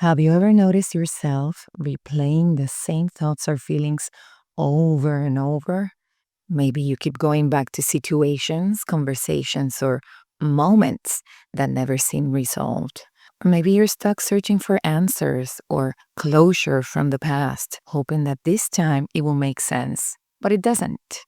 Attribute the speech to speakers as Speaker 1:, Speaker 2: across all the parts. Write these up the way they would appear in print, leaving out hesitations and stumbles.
Speaker 1: Have you ever noticed yourself replaying the same thoughts or feelings over and over? Maybe you keep going back to situations, conversations, or moments that never seem resolved. Or maybe you're stuck searching for answers or closure from the past, hoping that this time it will make sense. But it doesn't.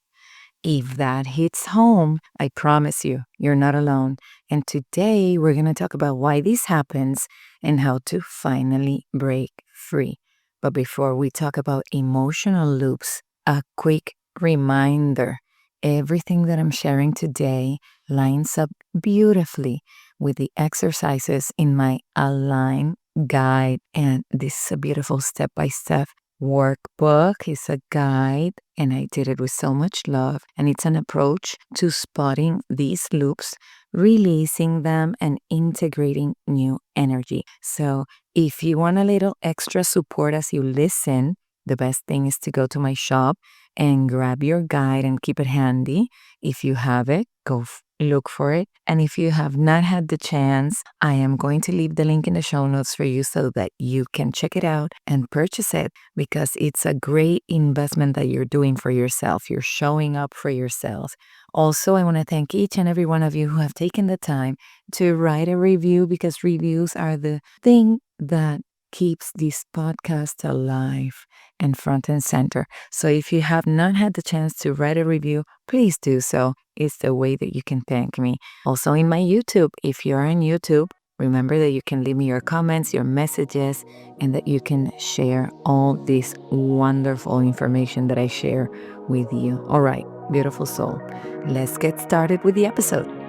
Speaker 1: If that hits home, I promise you, you're not alone. And today we're going to talk about why this happens and how to finally break free. But before we talk about emotional loops, a quick reminder everything that I'm sharing today lines up beautifully with the exercises in my Align guide. And this is a beautiful step by step workbook. It's a guide, and I did it with so much love. And it's an approach to spotting these loops, releasing them, and integrating new energy. So, if you want a little extra support as you listen, the best thing is to go to my shop and grab your guide and keep it handy. If you have it, go look for it. And if you have not had the chance, I am going to leave the link in the show notes for you so that you can check it out and purchase it because it's a great investment that you're doing for yourself. You're showing up for yourself. Also, I want to thank each and every one of you who have taken the time to write a review because reviews are the thing that keeps this podcast alive and front and center. So if you have not had the chance to write a review, please do so. It's the way that you can thank me. Also in my YouTube, if you're on YouTube, remember that you can leave me your comments, your messages, and that you can share all this wonderful information that I share with you. All right, beautiful soul. Let's get started with the episode.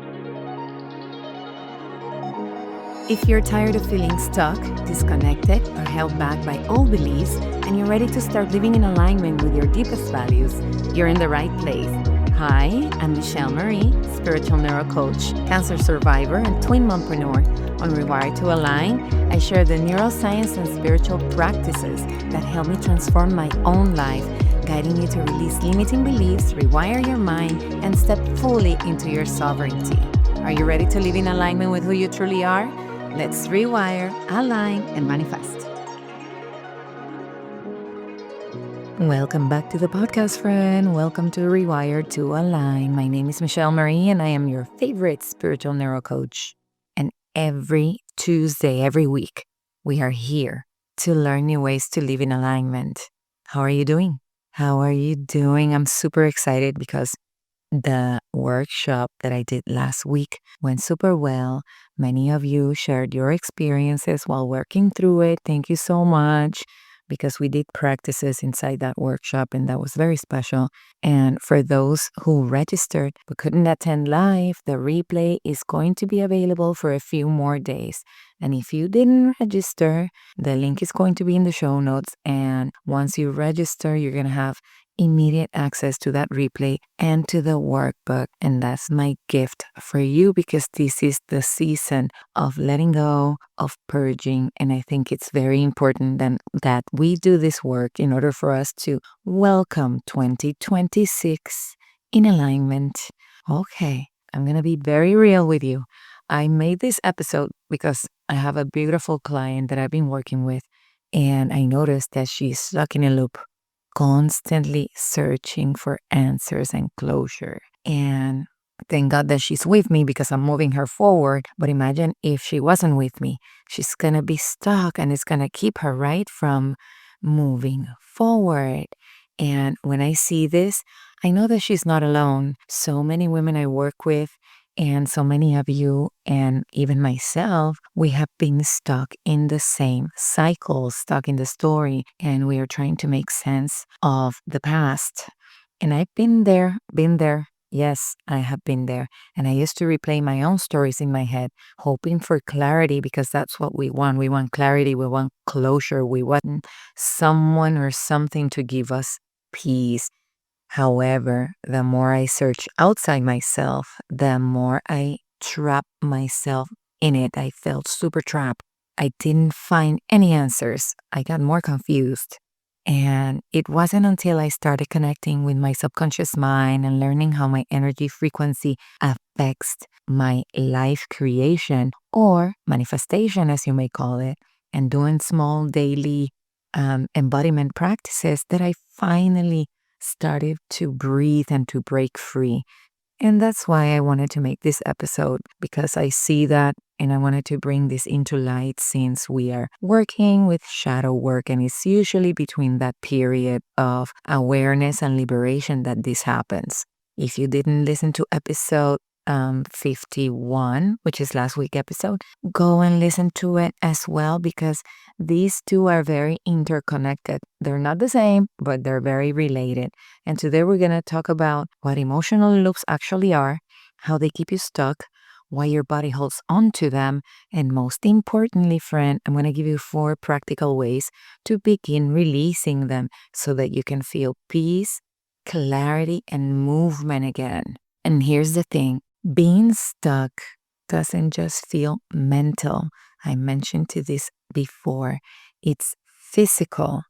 Speaker 1: If you're tired of feeling stuck, disconnected, or held back by old beliefs, and you're ready to start living in alignment with your deepest values, you're in the right place. Hi, I'm Michelle Marie, spiritual neurocoach, cancer survivor, and twin mompreneur. On Rewire to Align, I share the neuroscience and spiritual practices that help me transform my own life, guiding you to release limiting beliefs, rewire your mind, and step fully into your sovereignty. Are you ready to live in alignment with who you truly are? Let's rewire, align, and manifest. Welcome back to the podcast, friend. Welcome to Rewire to Align. My name is Michelle Marie, and I am your favorite spiritual neurocoach. And every Tuesday, every week, we are here to learn new ways to live in alignment. How are you doing? How are you doing? I'm super excited because the workshop that I did last week went super well. Many of you shared your experiences while working through it. Thank you so much because we did practices inside that workshop and that was very special. And for those who registered but couldn't attend live, the replay is going to be available for a few more days. And if you didn't register, the link is going to be in the show notes. And once you register, you're going to have immediate access to that replay and to the workbook. And that's my gift for you because this is the season of letting go, of purging. And I think it's very important that we do this work in order for us to welcome 2026 in alignment. Okay, I'm going to be very real with you. I made this episode because I have a beautiful client that I've been working with, and I noticed that she's stuck in a loop, constantly searching for answers and closure. And thank God that she's with me because I'm moving her forward. But imagine if she wasn't with me, she's going to be stuck and it's going to keep her right from moving forward. And when I see this, I know that she's not alone. So many women I work with and so many of you and even myself, we have been stuck in the same cycle, stuck in the story, and we are trying to make sense of the past. And I've been there. Yes, I have been there. And I used to replay my own stories in my head, hoping for clarity because that's what we want. We want clarity. We want closure. We want someone or something to give us peace. However, the more I search outside myself, the more I trap myself in it. I felt super trapped. I didn't find any answers. I got more confused. And it wasn't until I started connecting with my subconscious mind and learning how my energy frequency affects my life creation or manifestation, as you may call it, and doing small daily embodiment practices that I finally started to breathe and to break free. And that's why I wanted to make this episode, because I see that and I wanted to bring this into light since we are working with shadow work, and it's usually between that period of awareness and liberation that this happens. If you didn't listen to episode 51, which is last week episode, go and listen to it as well, because these two are very interconnected. They're not the same, but they're very related. And today we're going to talk about what emotional loops actually are, how they keep you stuck, why your body holds on to them, and most importantly, friend, I'm going to give you 4 practical ways to begin releasing them so that you can feel peace, clarity, and movement again. And here's the thing, being stuck doesn't just feel mental. I mentioned to this before. It's physical.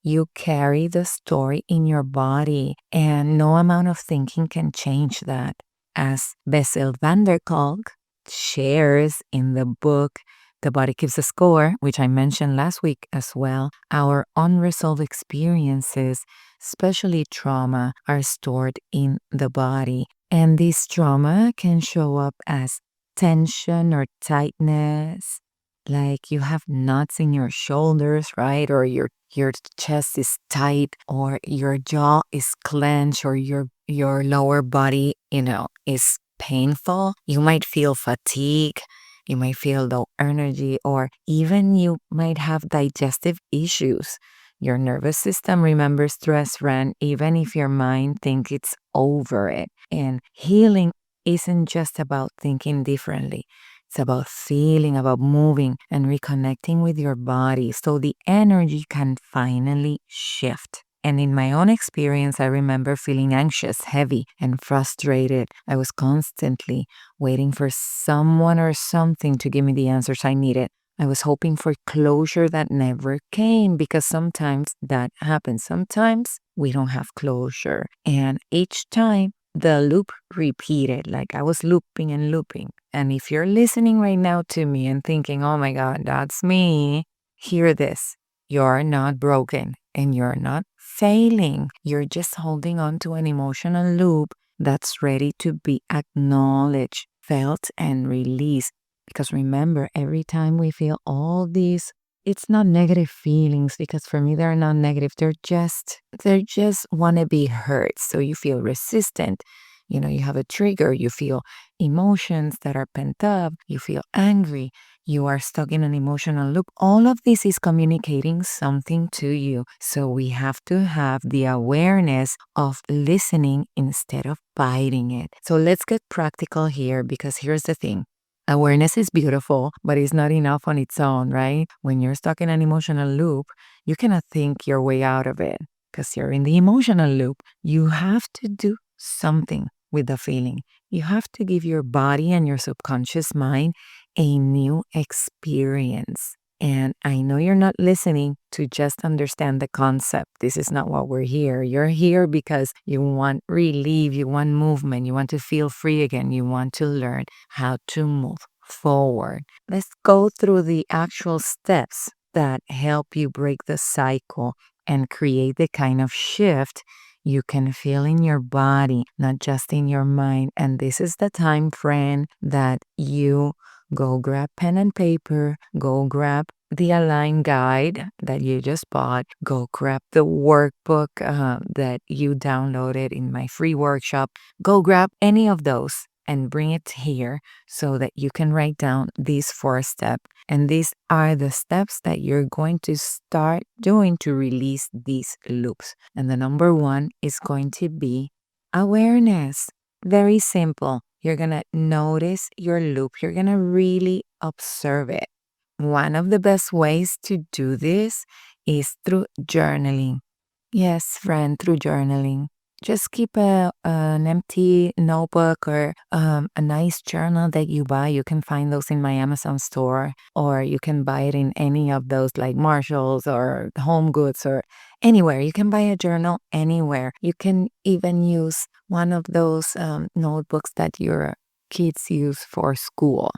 Speaker 1: You carry the story in your body, and no amount of thinking can change that. As Bessel van der Kolk shares in the book The Body Keeps a Score, which I mentioned last week as well, our unresolved experiences, especially trauma, are stored in the body. And this trauma can show up as tension or tightness, like you have knots in your shoulders, right? Or your chest is tight, or your jaw is clenched, or your lower body, is painful. You might feel fatigue, you might feel low energy, or even you might have digestive issues. Your nervous system remembers stress, Ren, even if your mind thinks it's over it. And healing isn't just about thinking differently. It's about feeling, about moving, and reconnecting with your body so the energy can finally shift. And in my own experience, I remember feeling anxious, heavy, and frustrated. I was constantly waiting for someone or something to give me the answers I needed. I was hoping for closure that never came, because sometimes that happens. Sometimes we don't have closure. And each time the loop repeated, like I was looping and looping. And if you're listening right now to me and thinking, oh my God, that's me, hear this. You're not broken and you're not failing. You're just holding on to an emotional loop that's ready to be acknowledged, felt, and released. Because remember, every time we feel all these, it's not negative feelings, because for me they're not negative. They're just want to be heard. So you feel resistant. You have a trigger. You feel emotions that are pent up. You feel angry. You are stuck in an emotional loop. All of this is communicating something to you. So we have to have the awareness of listening instead of fighting it. So let's get practical here, because here's the thing. Awareness is beautiful, but it's not enough on its own, right? When you're stuck in an emotional loop, you cannot think your way out of it because you're in the emotional loop. You have to do something with the feeling. You have to give your body and your subconscious mind a new experience. And I know you're not listening to just understand the concept. This is not what we're here. You're here because you want relief, you want movement, you want to feel free again, you want to learn how to move forward. Let's go through the actual steps that help you break the cycle and create the kind of shift you can feel in your body, not just in your mind. And this is the time, friend, that you go grab pen and paper, go grab the Align guide that you just bought, go grab the workbook that you downloaded in my free workshop, go grab any of those and bring it here so that you can write down these 4 steps. And these are the steps that you're going to start doing to release these loops. And the number 1 is going to be awareness. Very simple. You're going to notice your loop. You're going to really observe it. One of the best ways to do this is through journaling. Yes, friend, through journaling. Just keep an empty notebook or a nice journal that you buy. You can find those in my Amazon store, or you can buy it in any of those like Marshalls or Home Goods or anywhere. You can buy a journal anywhere. You can even use one of those notebooks that your kids use for school.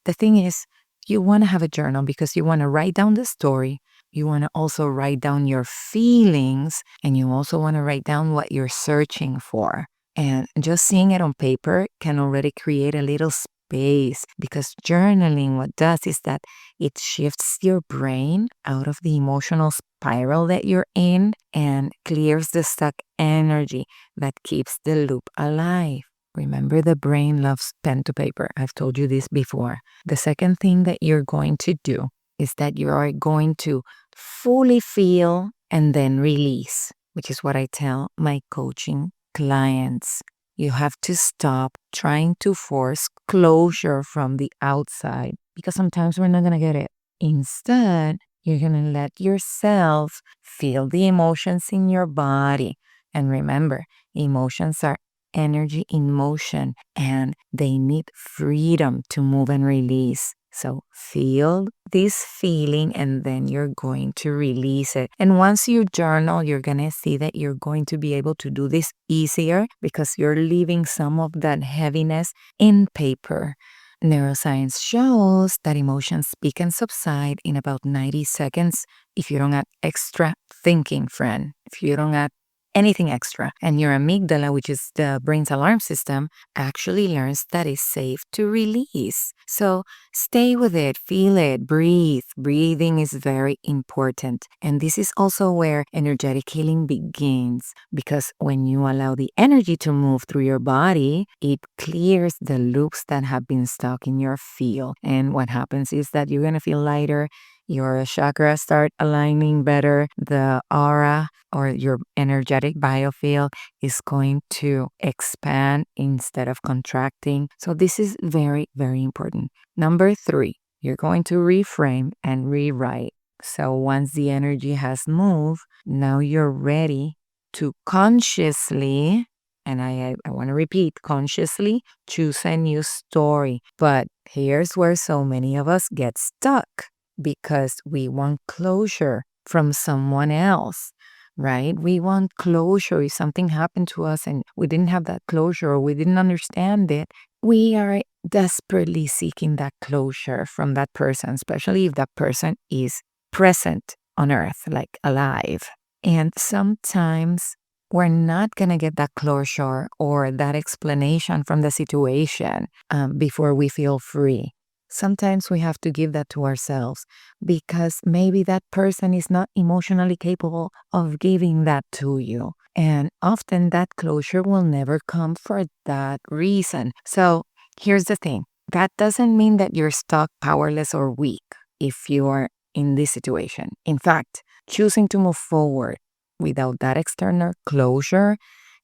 Speaker 1: The thing is, you want to have a journal because you want to write down the story. You want to also write down your feelings, and you also want to write down what you're searching for. And just seeing it on paper can already create a little space, because journaling, what does is that it shifts your brain out of the emotional spiral that you're in and clears the stuck energy that keeps the loop alive. Remember, the brain loves pen to paper. I've told you this before. The second thing that you're going to do is that you are going to fully feel and then release, which is what I tell my coaching clients. You have to stop trying to force closure from the outside, because sometimes we're not going to get it. Instead, you're going to let yourself feel the emotions in your body. And remember, emotions are energy in motion, and they need freedom to move and release. So feel this feeling, and then you're going to release it. And once you journal, you're going to see that you're going to be able to do this easier, because you're leaving some of that heaviness in paper. Neuroscience shows that emotions peak and subside in about 90 seconds if you don't add extra thinking, friend. If you don't add anything extra. And your amygdala, which is the brain's alarm system, actually learns that it's safe to release. So stay with it, feel it, breathe. Breathing is very important. And this is also where energetic healing begins, because when you allow the energy to move through your body, it clears the loops that have been stuck in your field. And what happens is that you're going to feel lighter. Your chakras start aligning better. The aura, or your energetic biofield, is going to expand instead of contracting. So this is very, very important. Number 3, you're going to reframe and rewrite. So once the energy has moved, now you're ready to consciously, and I want to repeat, consciously choose a new story. But here's where so many of us get stuck, because we want closure from someone else, right? We want closure. If something happened to us and we didn't have that closure, or we didn't understand it, we are desperately seeking that closure from that person, especially if that person is present on earth, like alive. And sometimes we're not going to get that closure or that explanation from the situation before we feel free. Sometimes we have to give that to ourselves, because maybe that person is not emotionally capable of giving that to you. And often that closure will never come for that reason. So here's the thing. That doesn't mean that you're stuck, powerless, or weak if you are in this situation. In fact, choosing to move forward without that external closure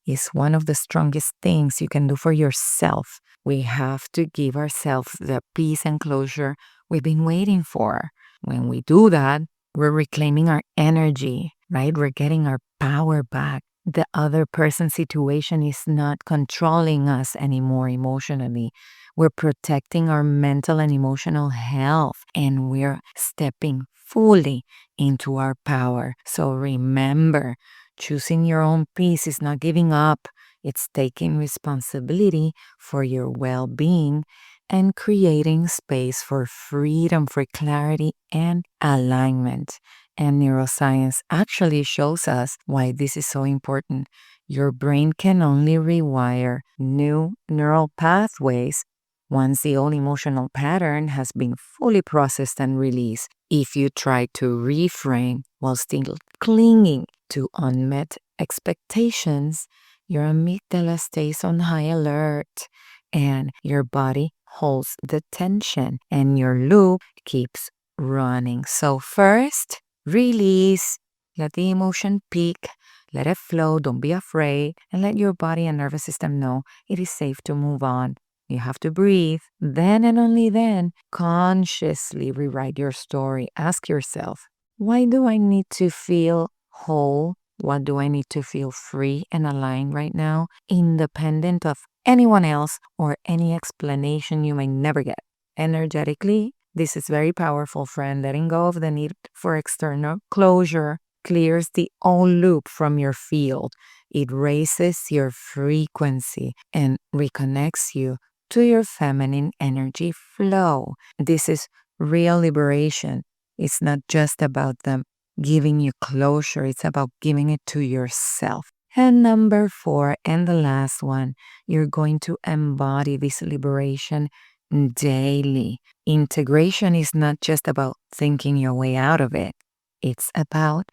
Speaker 1: is one of the strongest things you can do for yourself. We have to give ourselves the peace and closure we've been waiting for. When we do that, we're reclaiming our energy, right? We're getting our power back. The other person's situation is not controlling us anymore emotionally. We're protecting our mental and emotional health, and we're stepping fully into our power. So remember, choosing your own peace is not giving up. It's taking responsibility for your well-being and creating space for freedom, for clarity, and alignment. And neuroscience actually shows us why this is so important. Your brain can only rewire new neural pathways once the old emotional pattern has been fully processed and released. If you try to reframe while still clinging to unmet expectations, your amygdala stays on high alert, and your body holds the tension, and your loop keeps running. So first, release, let the emotion peak, let it flow, don't be afraid, and let your body and nervous system know it is safe to move on. You have to breathe. Then and only then, consciously rewrite your story. Ask yourself, why do I need to feel whole? What do I need to feel free and aligned right now, independent of anyone else or any explanation you may never get? Energetically, this is very powerful, friend. Letting go of the need for external closure clears the old loop from your field. It raises your frequency and reconnects you to your feminine energy flow. This is real liberation is not just about them giving you closure, it's about giving it to yourself. And number 4, and the last one, you're going to embody this liberation daily. Integration is not just about thinking your way out of it, it's about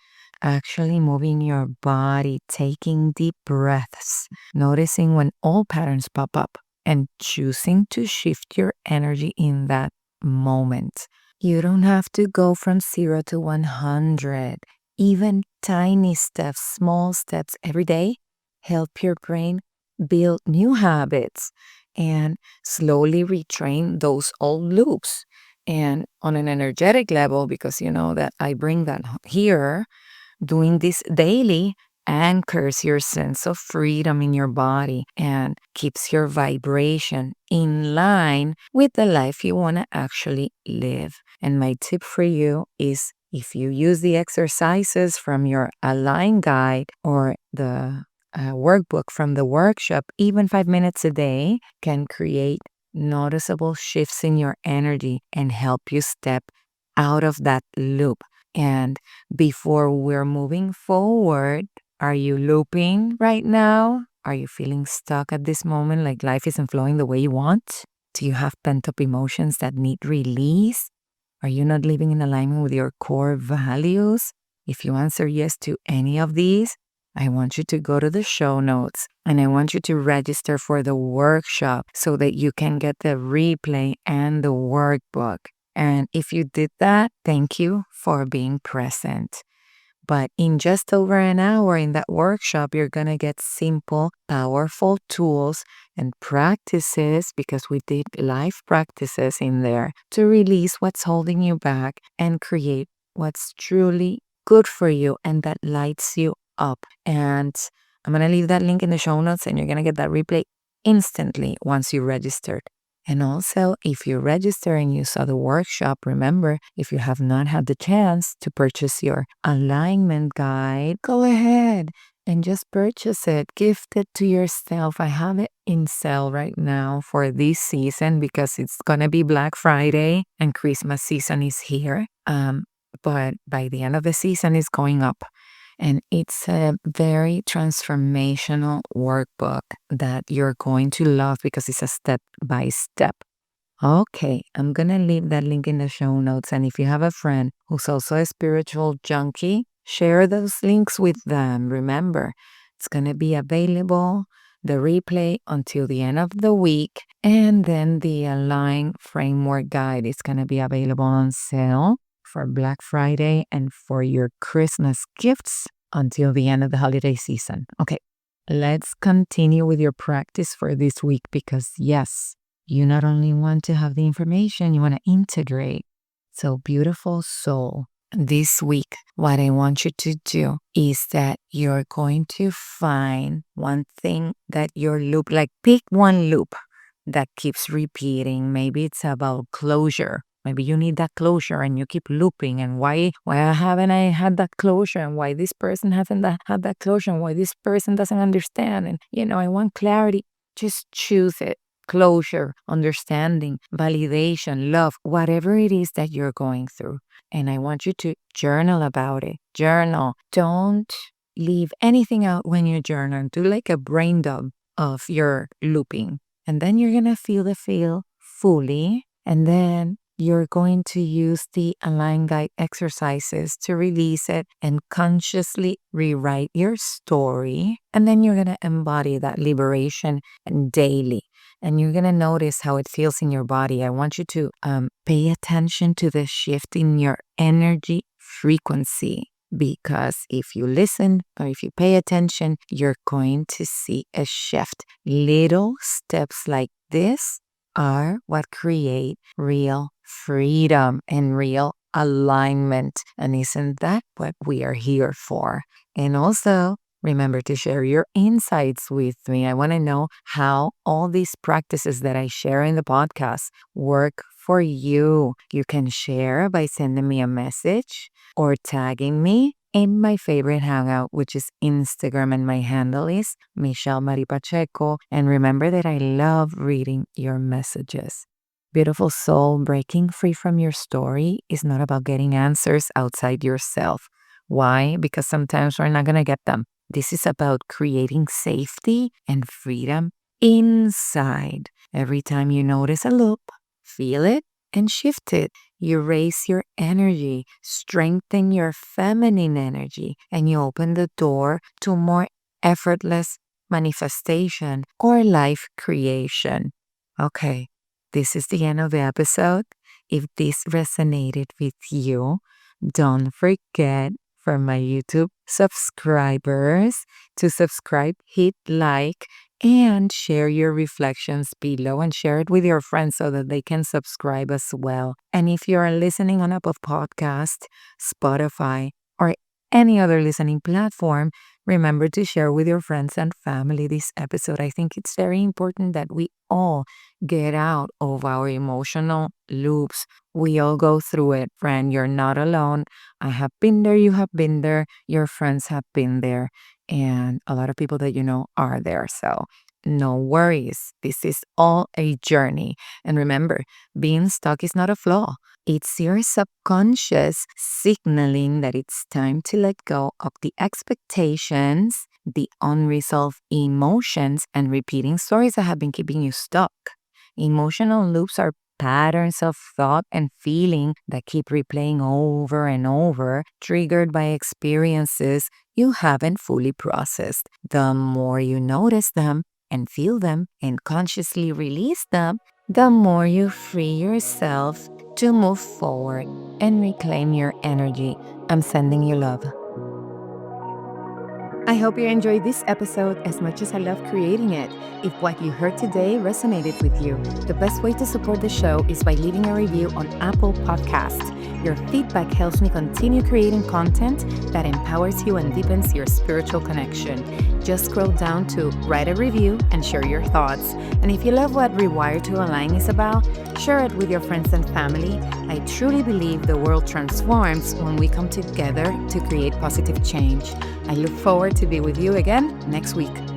Speaker 1: actually moving your body, taking deep breaths, noticing when old patterns pop up, and choosing to shift your energy in that moment. You don't have to go from 0 to 100. Even tiny steps, small steps every day help your brain build new habits and slowly retrain those old loops. And on an energetic level, because you know that I bring that here, doing this daily anchors your sense of freedom in your body and keeps your vibration in line with the life you want to actually live. And my tip for you is, if you use the exercises from your Align guide or the workbook from the workshop, even 5 minutes a day can create noticeable shifts in your energy and help you step out of that loop. And before we're moving forward, are you looping right now? Are you feeling stuck at this moment, like life isn't flowing the way you want? Do you have pent up emotions that need release? Are you not living in alignment with your core values? If you answer yes to any of these, I want you to go to the show notes and I want you to register for the workshop so that you can get the replay and the workbook. And if you did that, thank you for being present. But in just over an hour in that workshop, you're going to get simple, powerful tools and practices, because we did life practices in there, to release what's holding you back and create what's truly good for you and that lights you up. And I'm going to leave that link in the show notes, and you're going to get that replay instantly once you registered. And also, if you register and you saw the workshop, remember, if you have not had the chance to purchase your alignment guide, go ahead and just purchase it. Gift it to yourself. I have it in sale right now for this season because it's going to be Black Friday and Christmas season is here. But by the end of the season, it's going up. And it's a very transformational workbook that you're going to love because it's a step by step. Okay, I'm going to leave that link in the show notes. And if you have a friend who's also a spiritual junkie, share those links with them. Remember, it's going to be available, the replay, until the end of the week. And then the Align Framework Guide is going to be available on sale for Black Friday and for your Christmas gifts until the end of the holiday season. Okay, let's continue with your practice for this week, because yes, you not only want to have the information, you want to integrate. So, beautiful soul, this week, what I want you to do is that you're going to find one thing that your loop, like pick one loop that keeps repeating. Maybe it's about closure. Maybe you need that closure and you keep looping, and why haven't I had that closure, and why this person hasn't had that closure, and why this person doesn't understand, and I want clarity. Just choose it. Closure, understanding, validation, love, whatever it is that you're going through. And I want you to journal about it. Journal. Don't leave anything out when you journal. Do like a brain dump of your looping. And then you're going to feel the feel fully. And then you're going to use the Align Guide exercises to release it and consciously rewrite your story. And then you're going to embody that liberation daily. And you're going to notice how it feels in your body. I want you to pay attention to the shift in your energy frequency, because if you listen or if you pay attention, you're going to see a shift. Little steps like this are what create real freedom and real alignment. And isn't that what we are here for? And also, remember to share your insights with me. I want to know how all these practices that I share in the podcast work for you. You can share by sending me a message or tagging me in my favorite hangout, which is Instagram, and my handle is Michelle Marie Pacheco. And remember that I love reading your messages. Beautiful soul, breaking free from your story is not about getting answers outside yourself. Why? Because sometimes we're not going to get them. This is about creating safety and freedom inside. Every time you notice a loop, feel it and shift it. You raise your energy, strengthen your feminine energy, and you open the door to more effortless manifestation or life creation. Okay, this is the end of the episode. If this resonated with you, don't forget for my YouTube subscribers to subscribe, hit like, and share your reflections below and share it with your friends so that they can subscribe as well. And if you are listening on Apple Podcast, Spotify, or any other listening platform, remember to share with your friends and family this episode. I think it's very important that we all get out of our emotional loops. We all go through it, friend. You're not alone. I have been there. You have been there. Your friends have been there. And a lot of people that you know are there. So no worries. This is all a journey. And remember, being stuck is not a flaw. It's your subconscious signaling that it's time to let go of the expectations, the unresolved emotions, and repeating stories that have been keeping you stuck. Emotional loops are patterns of thought and feeling that keep replaying over and over, triggered by experiences you haven't fully processed. The more you notice them and feel them and consciously release them, the more you free yourself to move forward and reclaim your energy. I'm sending you love. I hope you enjoyed this episode as much as I love creating it. If what you heard today resonated with you, the best way to support the show is by leaving a review on Apple Podcasts. Your feedback helps me continue creating content that empowers you and deepens your spiritual connection. Just scroll down to write a review and share your thoughts. And if you love what Rewire to Align is about, share it with your friends and family. I truly believe the world transforms when we come together to create positive change. I look forward to be with you again next week.